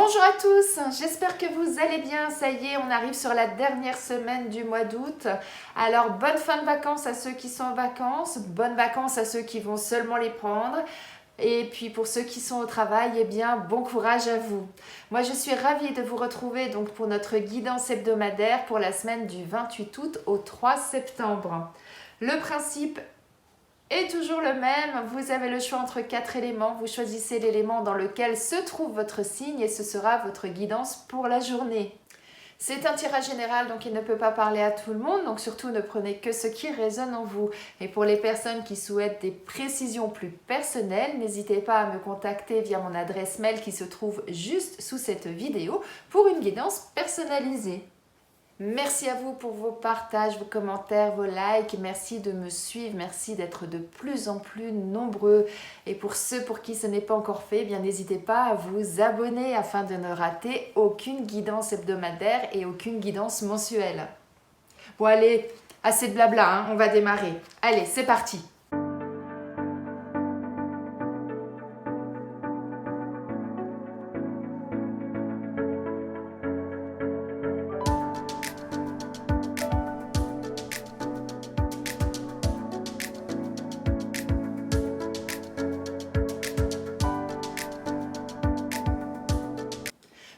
Bonjour à tous, j'espère que vous allez bien. Ça y est, on arrive sur la dernière semaine du mois d'août. Alors, bonne fin de vacances à ceux qui sont en vacances, bonnes vacances à ceux qui vont seulement les prendre. Et puis pour ceux qui sont au travail, eh bien, bon courage à vous. Moi, je suis ravie de vous retrouver donc pour notre guidance hebdomadaire pour la semaine du 28 août au 3 septembre. Le principe est toujours le même, vous avez le choix entre 4 éléments, vous choisissez l'élément dans lequel se trouve votre signe et ce sera votre guidance pour la journée. C'est un tirage général, donc il ne peut pas parler à tout le monde, donc surtout ne prenez que ce qui résonne en vous. Et pour les personnes qui souhaitent des précisions plus personnelles, n'hésitez pas à me contacter via mon adresse mail qui se trouve juste sous cette vidéo pour une guidance personnalisée. Merci à vous pour vos partages, vos commentaires, vos likes. Merci de me suivre, merci d'être de plus en plus nombreux. Et pour ceux pour qui ce n'est pas encore fait, eh bien n'hésitez pas à vous abonner afin de ne rater aucune guidance hebdomadaire et aucune guidance mensuelle. Bon allez, assez de blabla, hein, on va démarrer. Allez, c'est parti!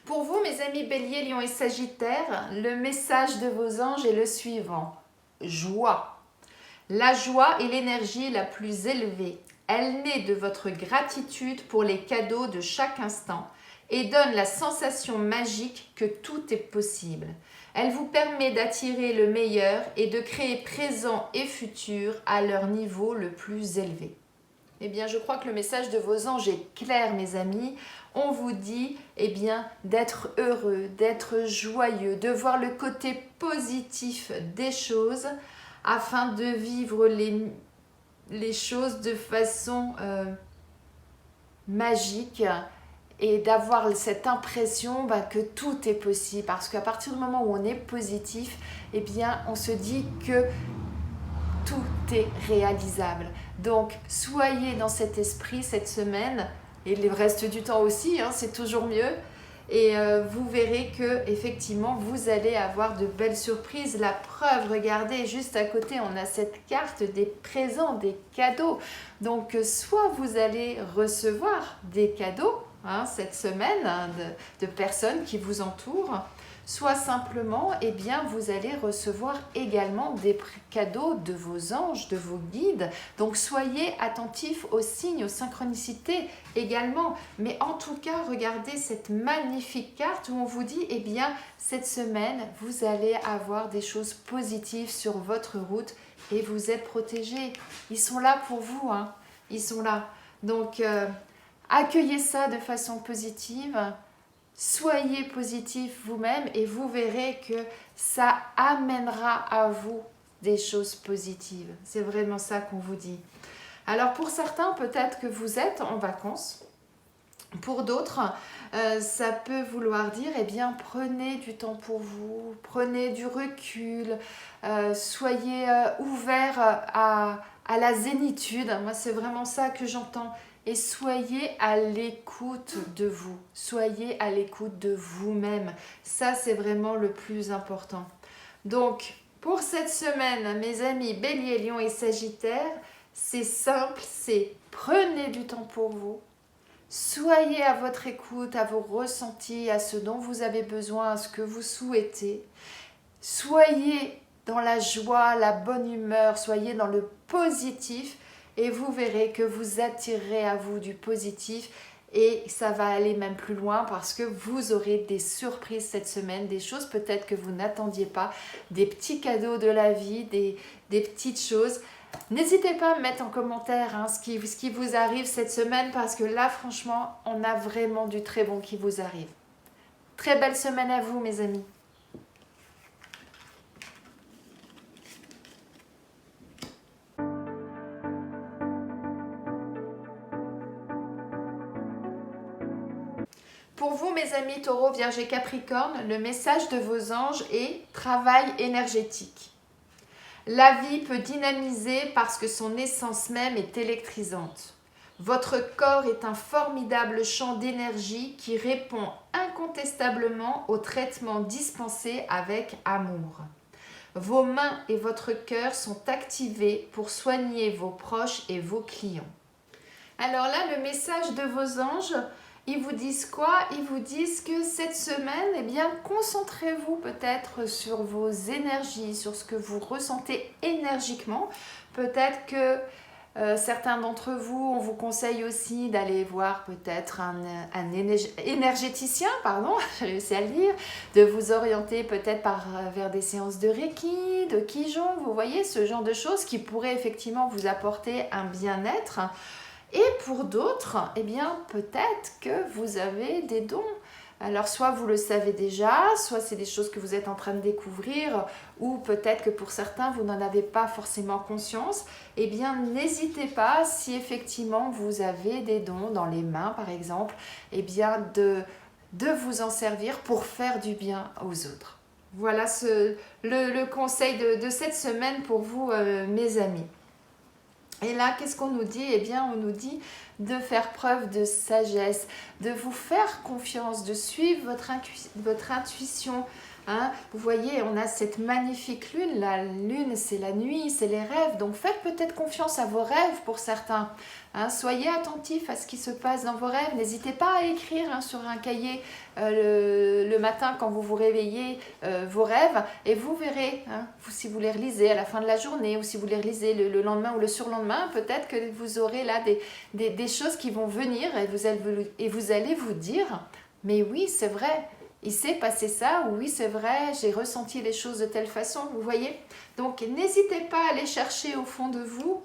Pour vous, mes amis Bélier, Lion et Sagittaire, le message de vos anges est le suivant. Joie. La joie est l'énergie la plus élevée. Elle naît de votre gratitude pour les cadeaux de chaque instant et donne la sensation magique que tout est possible. Elle vous permet d'attirer le meilleur et de créer présent et futur à leur niveau le plus élevé. Eh bien, je crois que le message de vos anges est clair, mes amis. On vous dit, eh bien, d'être heureux, d'être joyeux, de voir le côté positif des choses afin de vivre les choses de façon magique et d'avoir cette impression que tout est possible. Parce qu'à partir du moment où on est positif, eh bien, on se dit que tout est réalisable. Donc, soyez dans cet esprit cette semaine, et le reste du temps aussi, hein, c'est toujours mieux. Et vous verrez que effectivement, vous allez avoir de belles surprises. La preuve, regardez, juste à côté, on a cette carte des présents, des cadeaux. Donc, soit vous allez recevoir des cadeaux cette semaine de personnes qui vous entourent, soit simplement, eh bien, vous allez recevoir également des cadeaux de vos anges, de vos guides. Donc, soyez attentifs aux signes, aux synchronicités également. Mais en tout cas, regardez cette magnifique carte où on vous dit, eh bien, cette semaine, vous allez avoir des choses positives sur votre route et vous êtes protégés. Ils sont là pour vous, hein. Ils sont là. Donc, accueillez ça de façon positive. Soyez positif vous-même et vous verrez que ça amènera à vous des choses positives. C'est vraiment ça qu'on vous dit. Alors pour certains, peut-être que vous êtes en vacances. Pour d'autres, ça peut vouloir dire, eh bien, prenez du temps pour vous, prenez du recul, soyez ouverts à la zénitude. Moi, c'est vraiment ça que j'entends. Et soyez à l'écoute de vous, soyez à l'écoute de vous-même. Ça, c'est vraiment le plus important. Donc, pour cette semaine, mes amis Bélier, Lion et Sagittaire, c'est simple, c'est prenez du temps pour vous. Soyez à votre écoute, à vos ressentis, à ce dont vous avez besoin, à ce que vous souhaitez. Soyez dans la joie, la bonne humeur, soyez dans le positif. Et vous verrez que vous attirerez à vous du positif et ça va aller même plus loin parce que vous aurez des surprises cette semaine, des choses peut-être que vous n'attendiez pas, des petits cadeaux de la vie, des petites choses. N'hésitez pas à me mettre en commentaire ce qui vous arrive cette semaine parce que là, franchement, on a vraiment du très bon qui vous arrive. Très belle semaine à vous, mes amis. Pour vous, mes amis Taureau, Vierge et Capricorne, le message de vos anges est travail énergétique. La vie peut dynamiser parce que son essence même est électrisante. Votre corps est un formidable champ d'énergie qui répond incontestablement au traitement dispensé avec amour. Vos mains et votre cœur sont activés pour soigner vos proches et vos clients. Alors là, le message de vos anges, ils vous disent quoi? Ils vous disent que cette semaine, eh bien, concentrez-vous peut-être sur vos énergies, sur ce que vous ressentez énergiquement. Peut-être que certains d'entre vous, on vous conseille aussi d'aller voir peut-être un énergéticien, pardon, j'ai réussi à le dire, de vous orienter peut-être vers des séances de Reiki, de Qigong, vous voyez, ce genre de choses qui pourraient effectivement vous apporter un bien-être. Et pour d'autres, eh bien, peut-être que vous avez des dons. Alors, soit vous le savez déjà, soit c'est des choses que vous êtes en train de découvrir, ou peut-être que pour certains, vous n'en avez pas forcément conscience. Eh bien, n'hésitez pas, si effectivement vous avez des dons dans les mains, par exemple, eh bien, de vous en servir pour faire du bien aux autres. Voilà le conseil de cette semaine pour vous, mes amis. Et là, qu'est-ce qu'on nous dit? Eh bien, on nous dit de faire preuve de sagesse, de vous faire confiance, de suivre votre intuition. Hein? Vous voyez, on a cette magnifique lune. La lune, c'est la nuit, c'est les rêves. Donc, faites peut-être confiance à vos rêves pour certains. Hein? Soyez attentifs à ce qui se passe dans vos rêves. N'hésitez pas à écrire sur un cahier le matin quand vous vous réveillez vos rêves. Et vous verrez, hein, si vous les relisez à la fin de la journée ou si vous les relisez le lendemain ou le surlendemain, peut-être que vous aurez là des choses qui vont venir et vous allez vous dire « Mais oui, c'est vrai ». Il s'est passé ça, oui c'est vrai, j'ai ressenti les choses de telle façon, vous voyez. Donc n'hésitez pas à aller chercher au fond de vous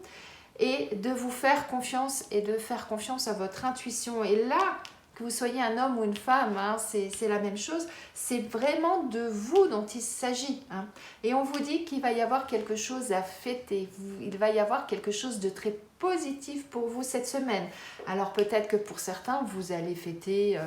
et de vous faire confiance et de faire confiance à votre intuition. Et là, que vous soyez un homme ou une femme, hein, c'est la même chose, c'est vraiment de vous dont il s'agit. Hein. Et on vous dit qu'il va y avoir quelque chose à fêter, il va y avoir quelque chose de très positif pour vous cette semaine. Alors peut-être que pour certains, vous allez fêter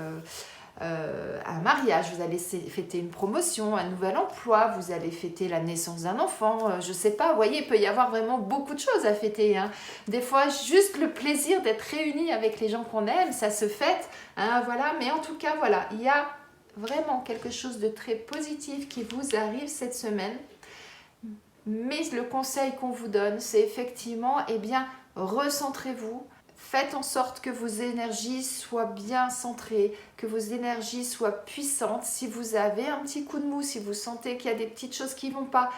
un mariage, vous allez fêter une promotion, un nouvel emploi, vous allez fêter la naissance d'un enfant, je sais pas, vous voyez, il peut y avoir vraiment beaucoup de choses à fêter. Hein. Des fois, juste le plaisir d'être réunis avec les gens qu'on aime, ça se fête, hein, voilà. Mais en tout cas, voilà, il y a vraiment quelque chose de très positif qui vous arrive cette semaine. Mais le conseil qu'on vous donne, c'est effectivement, eh bien, recentrez-vous. Faites en sorte que vos énergies soient bien centrées, que vos énergies soient puissantes. Si vous avez un petit coup de mou, si vous sentez qu'il y a des petites choses qui ne vont pas,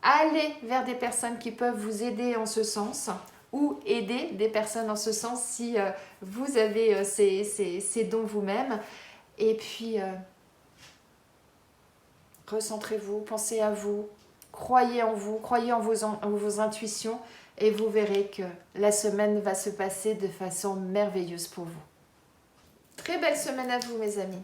allez vers des personnes qui peuvent vous aider en ce sens ou aider des personnes en ce sens si vous avez ces dons vous-même. Et puis, recentrez-vous, pensez à vous, croyez en vous, croyez en vos intuitions. Et vous verrez que la semaine va se passer de façon merveilleuse pour vous. Très belle semaine à vous, mes amis.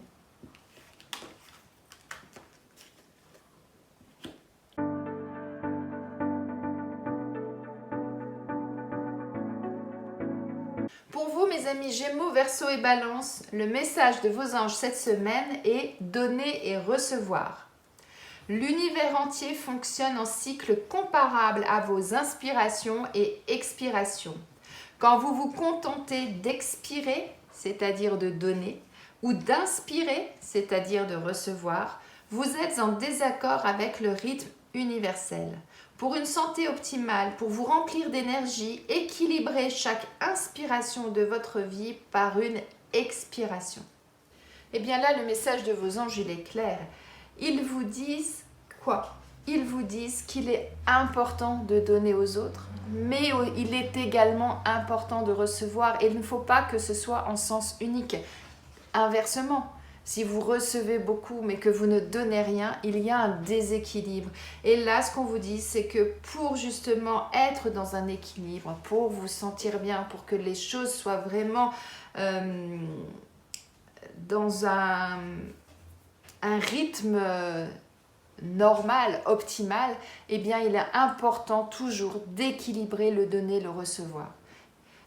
Pour vous, mes amis Gémeaux, Verseau et Balance, le message de vos anges cette semaine est « donner et recevoir ». L'univers entier fonctionne en cycle comparable à vos inspirations et expirations. Quand vous vous contentez d'expirer, c'est-à-dire de donner, ou d'inspirer, c'est-à-dire de recevoir, vous êtes en désaccord avec le rythme universel. Pour une santé optimale, pour vous remplir d'énergie, équilibrez chaque inspiration de votre vie par une expiration. Et bien là, le message de vos anges, il est clair. Ils vous disent quoi? Ils vous disent qu'il est important de donner aux autres, mais il est également important de recevoir. Et il ne faut pas que ce soit en sens unique. Inversement, si vous recevez beaucoup mais que vous ne donnez rien, il y a un déséquilibre. Et là, ce qu'on vous dit, c'est que pour justement être dans un équilibre, pour vous sentir bien, pour que les choses soient vraiment dans un rythme normal, optimal, eh bien il est important toujours d'équilibrer le donner, le recevoir.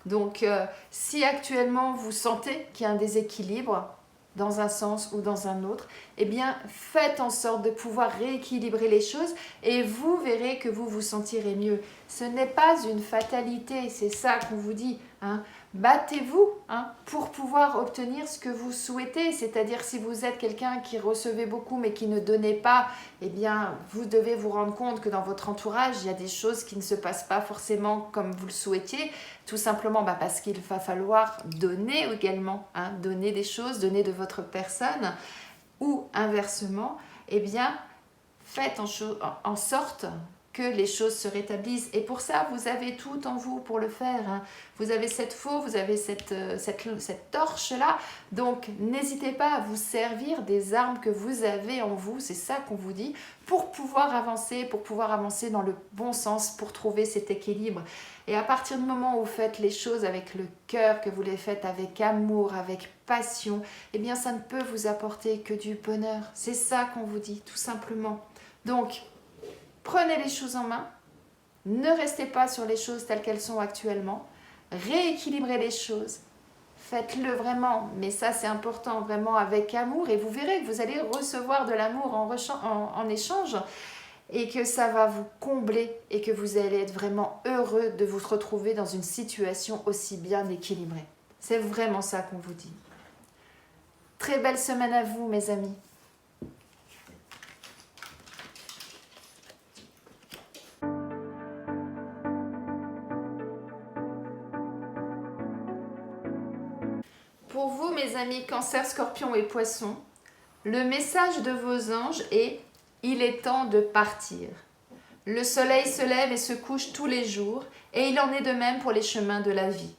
Donc si actuellement vous sentez qu'il y a un déséquilibre dans un sens ou dans un autre, eh bien faites en sorte de pouvoir rééquilibrer les choses et vous verrez que vous vous sentirez mieux. Ce n'est pas une fatalité, c'est ça qu'on vous dit, hein. battez-vous pour pouvoir obtenir ce que vous souhaitez. C'est-à-dire si vous êtes quelqu'un qui recevait beaucoup mais qui ne donnait pas, eh bien vous devez vous rendre compte que dans votre entourage, il y a des choses qui ne se passent pas forcément comme vous le souhaitiez, tout simplement parce qu'il va falloir donner également, donner des choses, donner de votre personne, ou inversement, eh bien faites en sorte que les choses se rétablissent. Et pour ça, vous avez tout en vous pour le faire. Vous avez cette faux, vous avez cette torche-là. Donc, n'hésitez pas à vous servir des armes que vous avez en vous, c'est ça qu'on vous dit, pour pouvoir avancer dans le bon sens, pour trouver cet équilibre. Et à partir du moment où vous faites les choses avec le cœur, que vous les faites avec amour, avec passion, eh bien, ça ne peut vous apporter que du bonheur. C'est ça qu'on vous dit, tout simplement. Donc, prenez les choses en main, ne restez pas sur les choses telles qu'elles sont actuellement, rééquilibrez les choses, faites-le vraiment, mais ça c'est important, vraiment avec amour, et vous verrez que vous allez recevoir de l'amour en échange, et que ça va vous combler, et que vous allez être vraiment heureux de vous retrouver dans une situation aussi bien équilibrée. C'est vraiment ça qu'on vous dit. Très belle semaine à vous, mes amis. Pour vous, mes amis Cancer, Scorpion et Poisson, le message de vos anges est « Il est temps de partir ». Le soleil se lève et se couche tous les jours, et il en est de même pour les chemins de la vie.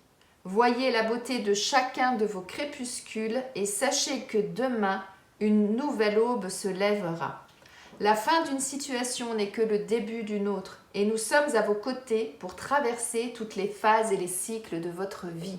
Voyez la beauté de chacun de vos crépuscules et sachez que demain, une nouvelle aube se lèvera. La fin d'une situation n'est que le début d'une autre, et nous sommes à vos côtés pour traverser toutes les phases et les cycles de votre vie.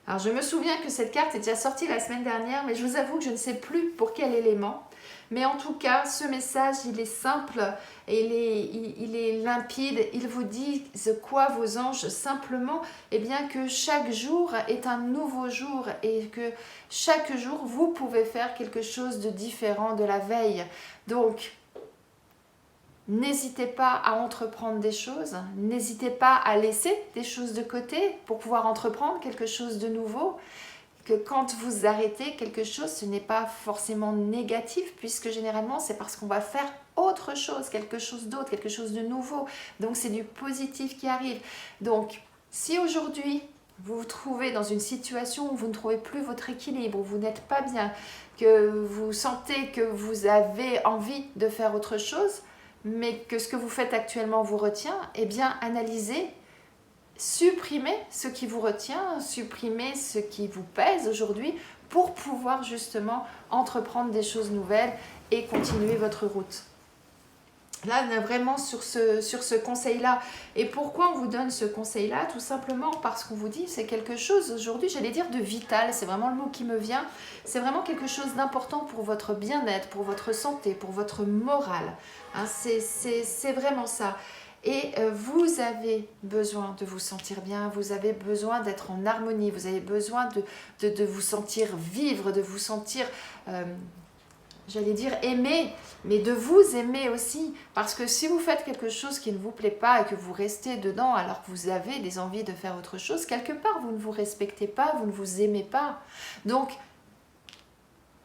Alors je me souviens que cette carte est déjà sortie la semaine dernière, mais je vous avoue que je ne sais plus pour quel élément. Mais en tout cas, ce message, il est simple, il est limpide. Il vous dit quoi vos anges? Simplement, eh bien, que chaque jour est un nouveau jour et que chaque jour, vous pouvez faire quelque chose de différent de la veille. Donc, n'hésitez pas à entreprendre des choses, n'hésitez pas à laisser des choses de côté pour pouvoir entreprendre quelque chose de nouveau. Que quand vous arrêtez quelque chose, ce n'est pas forcément négatif, puisque généralement c'est parce qu'on va faire autre chose, quelque chose d'autre, quelque chose de nouveau. Donc c'est du positif qui arrive. Donc si aujourd'hui vous vous trouvez dans une situation où vous ne trouvez plus votre équilibre, où vous n'êtes pas bien, que vous sentez que vous avez envie de faire autre chose, mais que ce que vous faites actuellement vous retient, eh bien analysez. Supprimez ce qui vous retient, supprimez ce qui vous pèse aujourd'hui pour pouvoir justement entreprendre des choses nouvelles et continuer votre route. Là, on est vraiment sur ce conseil-là. Et pourquoi on vous donne ce conseil-là? Tout simplement parce qu'on vous dit c'est quelque chose aujourd'hui, j'allais dire de vital, c'est vraiment le mot qui me vient. C'est vraiment quelque chose d'important pour votre bien-être, pour votre santé, pour votre morale. C'est vraiment ça. Et vous avez besoin de vous sentir bien, vous avez besoin d'être en harmonie, vous avez besoin de vous sentir vivre, de vous sentir, j'allais dire aimer, mais de vous aimer aussi. Parce que si vous faites quelque chose qui ne vous plaît pas et que vous restez dedans alors que vous avez des envies de faire autre chose, quelque part vous ne vous respectez pas, vous ne vous aimez pas. Donc,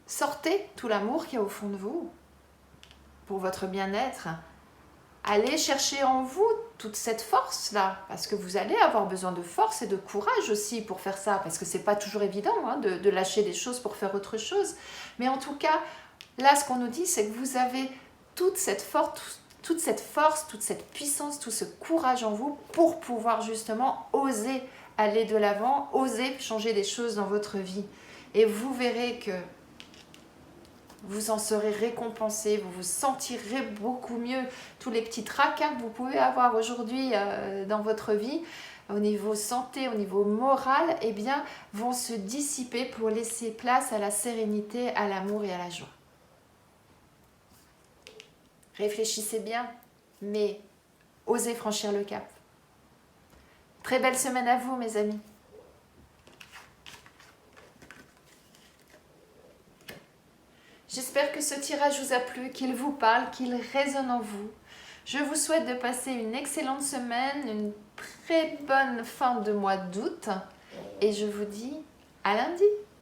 sortez tout l'amour qu'il y a au fond de vous pour votre bien-être. Allez chercher en vous toute cette force-là, parce que vous allez avoir besoin de force et de courage aussi pour faire ça, parce que c'est pas toujours évident de lâcher des choses pour faire autre chose. Mais en tout cas, là, ce qu'on nous dit, c'est que vous avez toute cette force, toute cette puissance, tout ce courage en vous pour pouvoir justement oser aller de l'avant, oser changer des choses dans votre vie. Et vous verrez que vous en serez récompensé, vous vous sentirez beaucoup mieux. Tous les petits tracas que vous pouvez avoir aujourd'hui dans votre vie, au niveau santé, au niveau moral, eh bien, vont se dissiper pour laisser place à la sérénité, à l'amour et à la joie. Réfléchissez bien, mais osez franchir le cap. Très belle semaine à vous, mes amis. J'espère que ce tirage vous a plu, qu'il vous parle, qu'il résonne en vous. Je vous souhaite de passer une excellente semaine, une très bonne fin de mois d'août et je vous dis à lundi.